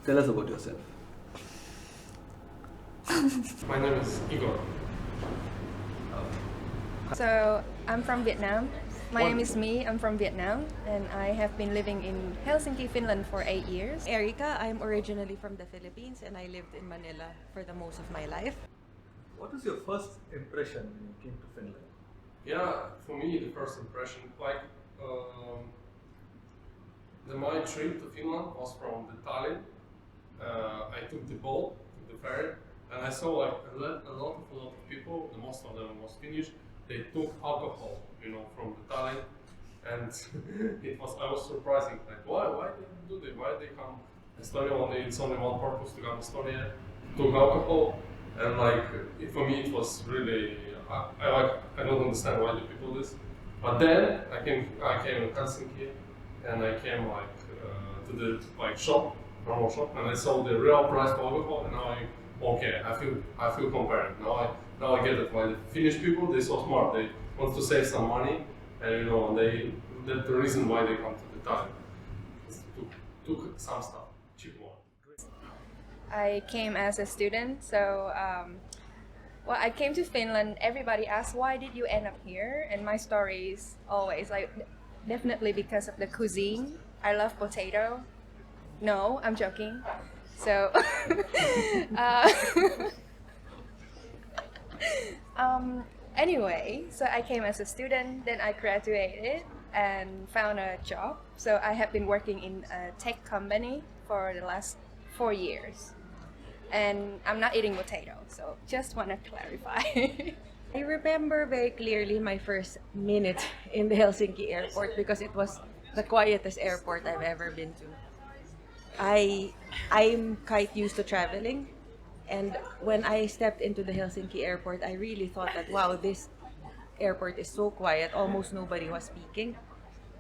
Tell us about yourself. My name is Igor. So I'm from Vietnam. My name is Mi. I'm from Vietnam, and I have been living in Helsinki, Finland for 8 years. Erica, I'm originally from the Philippines and I lived in Manila for the most of my life. What was your first impression when you came to Finland? Yeah, for me the first impression, my trip to Finland was from the Tallinn. I took the boat, took the ferry, and I saw like a lot of people. Most of them was Finnish. They took alcohol, from the Tallinn, and I was surprising. Like, why they do that? Why they come Estonia? It's only one purpose to come Estonia, took alcohol, and for me it was really I don't understand why do people do this. But then I came in Helsinki, and I came to the normal shop, and I saw the real price for alcohol, and I feel compared. Now I get it why the Finnish people, they're so smart. They want to save some money, and that's the reason why they come to the town. Took some stuff, cheap one. I came as a student, so I came to Finland. Everybody asks, why did you end up here? And my story is always definitely because of the cuisine. I love potato. No, I'm joking. So, anyway, so I came as a student, then I graduated and found a job. So I have been working in a tech company for the last 4 years. And I'm not eating potato, so just want to clarify. I remember very clearly my first minute in the Helsinki airport because it was the quietest airport I've ever been to. I'm quite used to traveling, and when I stepped into the Helsinki airport, I really thought that, wow, this airport is so quiet, almost nobody was speaking.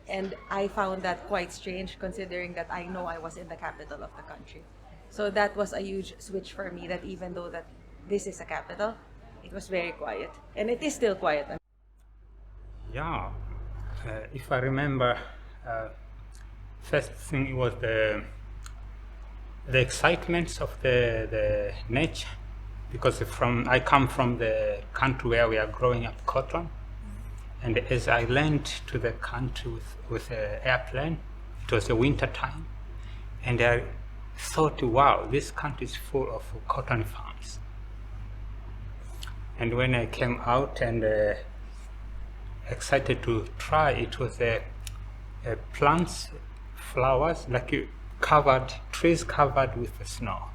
And I found that quite strange considering that I know I was in the capital of the country. So that was a huge switch for me, that even though that this is a capital, it was very quiet. And it is still quiet. Yeah, if I remember, first thing it was the excitement of the nature, because I come from the country where we are growing up cotton, and as I landed to the country with an airplane, it was the winter time, and I thought, wow, this country is full of cotton farms. And when I came out and excited to try, it was plants, flowers, trees covered with the snow.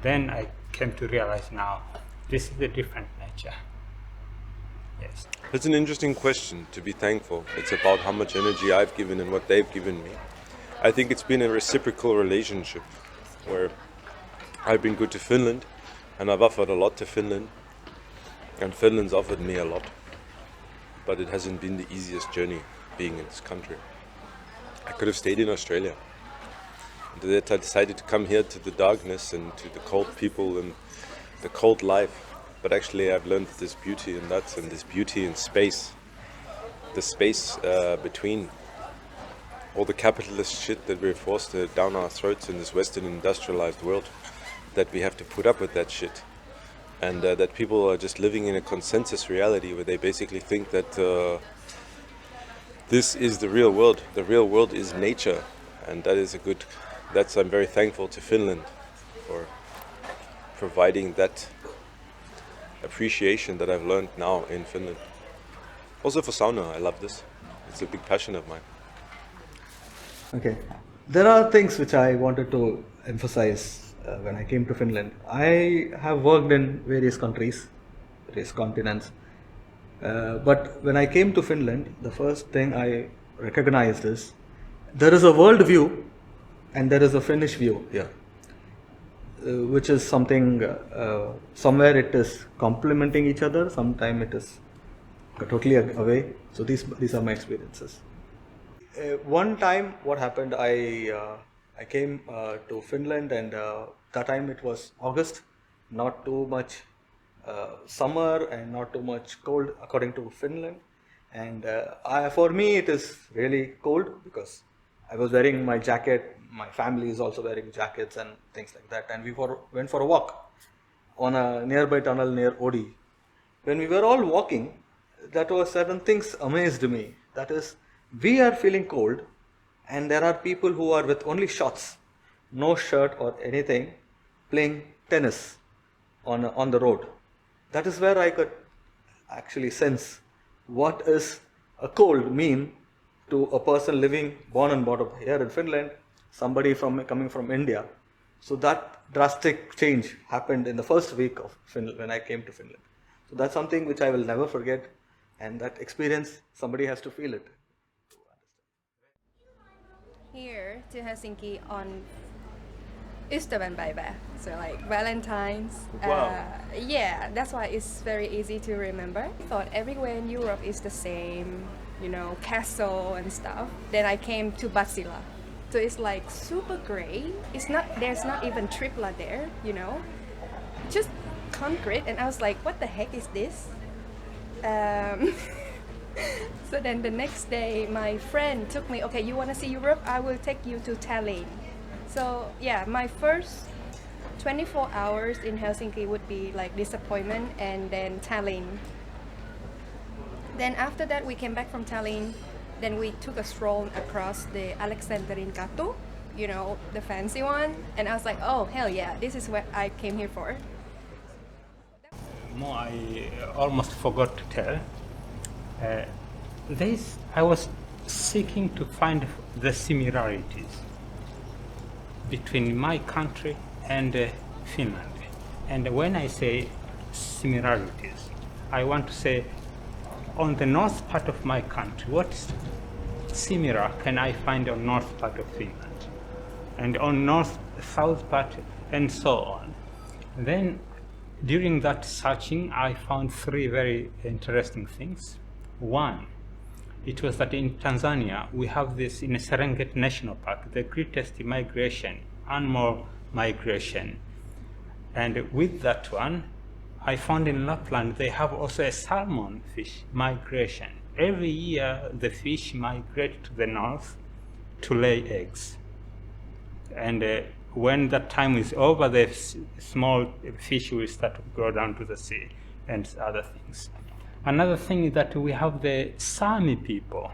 Then I came to realize now, this is a different nature. Yes. It's an interesting question to be thankful. It's about how much energy I've given and what they've given me. I think it's been a reciprocal relationship where I've been good to Finland and I've offered a lot to Finland, and Finland's offered me a lot. But it hasn't been the easiest journey being in this country. I could have stayed in Australia. That I decided to come here to the darkness and to the cold people and the cold life. But actually I've learned that there's beauty in that, and there's beauty in space. The space between all the capitalist shit that we're forced down our throats in this Western industrialized world, that we have to put up with that shit. And that people are just living in a consensus reality where they basically think that this is the real world. The real world is nature, and I'm very thankful to Finland for providing that appreciation that I've learned now in Finland. Also for sauna, I love this. It's a big passion of mine. Okay. There are things which I wanted to emphasize when I came to Finland. I have worked in various countries, various continents. But when I came to Finland, the first thing I recognized is there is a world view and there is a Finnish view here, which is something, somewhere it is complementing each other, sometimes it is totally away. So these are my experiences. One time what happened, I came to Finland, and that time it was August, not too much summer and not too much cold according to Finland. And for me it is really cold because I was wearing my jacket my family is also wearing jackets and things like that. And went for a walk on a nearby tunnel near Odi. When we were all walking, that was certain things amazed me. That is, we are feeling cold, and there are people who are with only shorts, no shirt or anything, playing tennis on the road. That is where I could actually sense what is a cold mean to a person born and brought up here in Finland, somebody coming from India. So that drastic change happened in the first week of Finland when I came to Finland. So that's something which I will never forget, and that experience, somebody has to feel it. Here to Helsinki on ystävänpäivä, so like Valentine's. Wow. Yeah, that's why it's very easy to remember. I thought everywhere in Europe is the same, castle and stuff. Then I came to Basila, so it's like super gray. There's not even tripla there, just concrete. And I was like, what the heck is this? So then the next day, my friend took me, okay, you want to see Europe? I will take you to Tallinn. So yeah, my first 24 hours in Helsinki would be like disappointment, and then Tallinn. Then after that, we came back from Tallinn. Then we took a stroll across the Aleksanterin Katu, the fancy one. And I was like, oh, hell yeah, this is what I came here for. More I almost forgot to tell. I was seeking to find the similarities between my country and Finland. And when I say similarities, I want to say on the north part of my country, what similar can I find on north part of Finland? And on south part, and so on. Then during that searching, I found three very interesting things. One, it was that in Tanzania, we have this, in Serengeti National Park, the greatest animal migration. And with that one, I found in Lapland, they have also a salmon fish migration. Every year, the fish migrate to the north to lay eggs. And when that time is over, the small fish will start to go down to the sea and other things. Another thing is that we have the Sami people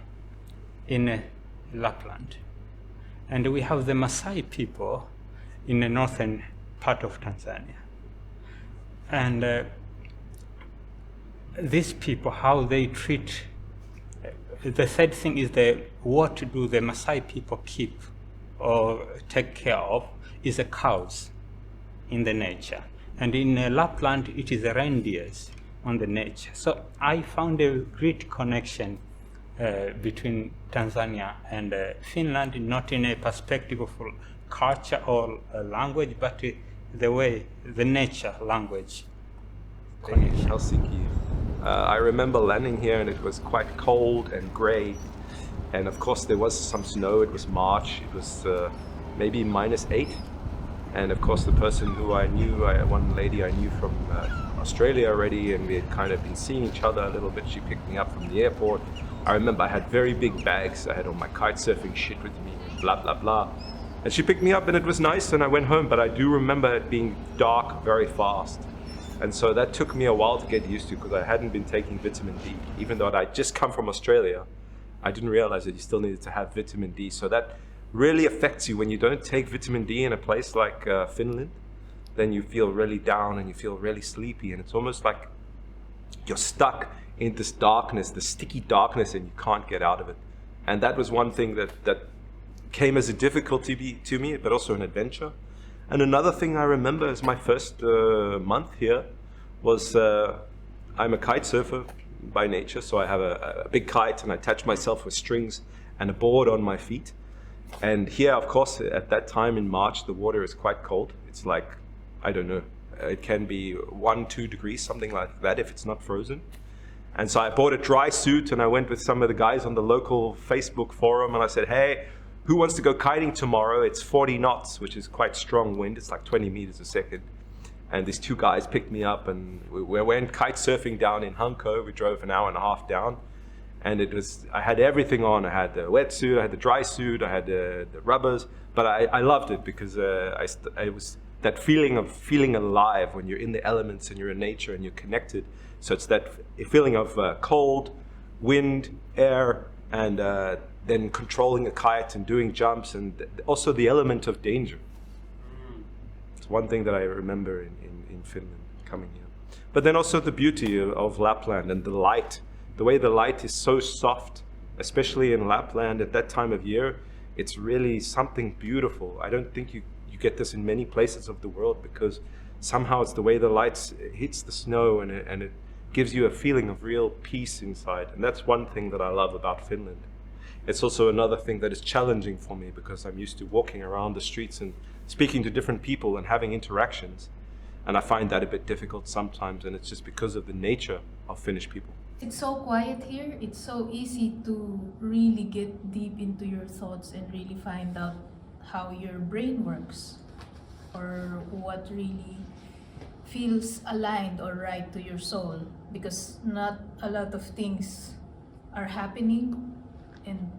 in Lapland, and we have the Maasai people in the northern part of Tanzania. And these people, how they treat, the third thing is what do the Maasai people keep or take care of is the cows in the nature. And in Lapland, it is the reindeers on the nature. So I found a great connection between Tanzania and Finland, not in a perspective of culture or language, but the nature language connection. Helsinki. I remember landing here and it was quite cold and grey, and of course there was some snow. It was March. It was maybe -8, and of course the person who I knew, one lady I knew from Australia already, and we had kind of been seeing each other a little bit. She picked me up from the airport. I remember I had very big bags. I had all my kite surfing shit with me, blah blah blah. And she picked me up and it was nice, and I went home, but I do remember it being dark very fast. And so that took me a while to get used to, because I hadn't been taking vitamin D. Even though I'd just come from Australia, I didn't realize that you still needed to have vitamin D. So that really affects you when you don't take vitamin D in a place like Finland. Then you feel really down and you feel really sleepy, and it's almost like you're stuck in this darkness, the sticky darkness, and you can't get out of it. And that was one thing that came as a difficulty to me, but also an adventure. And another thing I remember as my first month here was I'm a kite surfer by nature, so I have a big kite and I attach myself with strings and a board on my feet. And here, of course, at that time in March, the water is quite cold. It's like, I don't know, it can be 1-2 degrees, something like that, if it's not frozen. And so I bought a dry suit and I went with some of the guys on the local Facebook forum and I said, hey, who wants to go kiting tomorrow? It's 40 knots, which is quite strong wind. It's like 20 meters a second. And these two guys picked me up and we went kite surfing down in Hanko. We drove an hour and a half down. and I had everything on. I had the wetsuit, I had the dry suit, I had the rubbers, but I loved it because I was that feeling of feeling alive when you're in the elements and you're in nature and you're connected. So it's that feeling of cold, wind, air, and then controlling a kite and doing jumps, and also the element of danger. It's one thing that I remember in Finland coming here. But then also the beauty of Lapland and the light. The way the light is so soft, especially in Lapland at that time of year, it's really something beautiful. I don't think you get this in many places of the world, because somehow it's the way the light hits the snow, and it gives you a feeling of real peace inside. And that's one thing that I love about Finland. It's also another thing that is challenging for me, because I'm used to walking around the streets and speaking to different people and having interactions. And I find that a bit difficult sometimes, and it's just because of the nature of Finnish people. It's so quiet here. It's so easy to really get deep into your thoughts and really find out how your brain works, or what really feels aligned or right to your soul, because not a lot of things are happening, and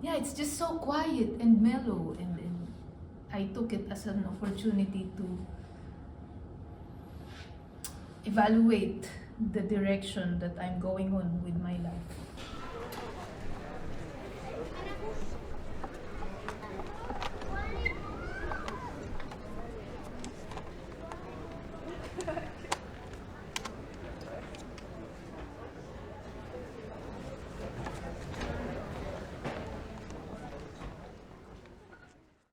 yeah, it's just so quiet and mellow, and I took it as an opportunity to evaluate the direction that I'm going on with my life.